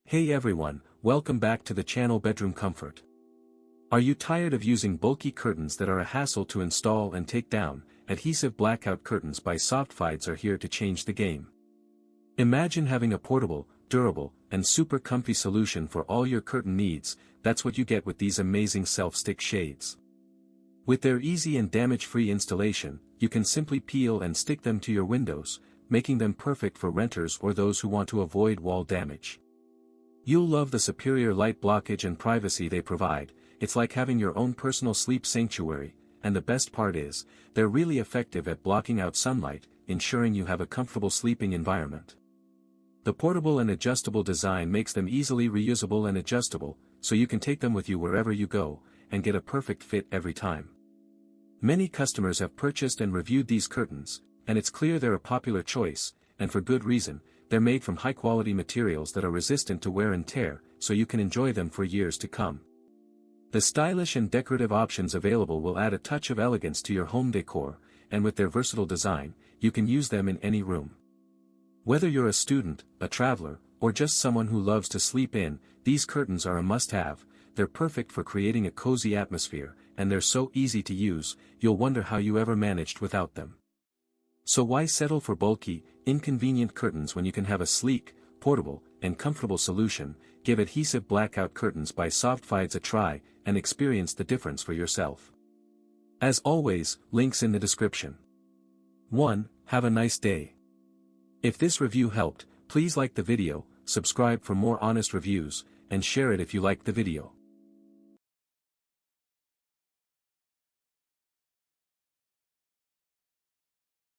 Hey everyone, welcome back to the channel Bedroom Comfort. Are you tired of using bulky curtains that are a hassle to install and take down? Adhesive Blackout curtains by Softfides are here to change the game. Imagine having a portable, durable, and super comfy solution for all your curtain needs. That's what you get with these amazing self-stick shades. With their easy and damage-free installation, you can simply peel and stick them to your windows, making them perfect for renters or those who want to avoid wall damage. You'll love the superior light blockage and privacy they provide. It's like having your own personal sleep sanctuary, and the best part is, they're really effective at blocking out sunlight, ensuring you have a comfortable sleeping environment. The portable and adjustable design makes them easily reusable and adjustable, so you can take them with you wherever you go, and get a perfect fit every time. Many customers have purchased and reviewed these curtains, and it's clear they're a popular choice, and for good reason. They're made from high-quality materials that are resistant to wear and tear, so you can enjoy them for years to come. The stylish and decorative options available will add a touch of elegance to your home decor, and with their versatile design, you can use them in any room. Whether you're a student, a traveler, or just someone who loves to sleep in, these curtains are a must-have. They're perfect for creating a cozy atmosphere, and they're so easy to use, you'll wonder how you ever managed without them. So why settle for bulky, inconvenient curtains when you can have a sleek, portable, and comfortable solution? Give Adhesive Blackout curtains by Softfides a try, and experience the difference for yourself. As always, links in the description. 1. Have a nice day. If this review helped, please like the video, subscribe for more honest reviews, and share it if you liked the video.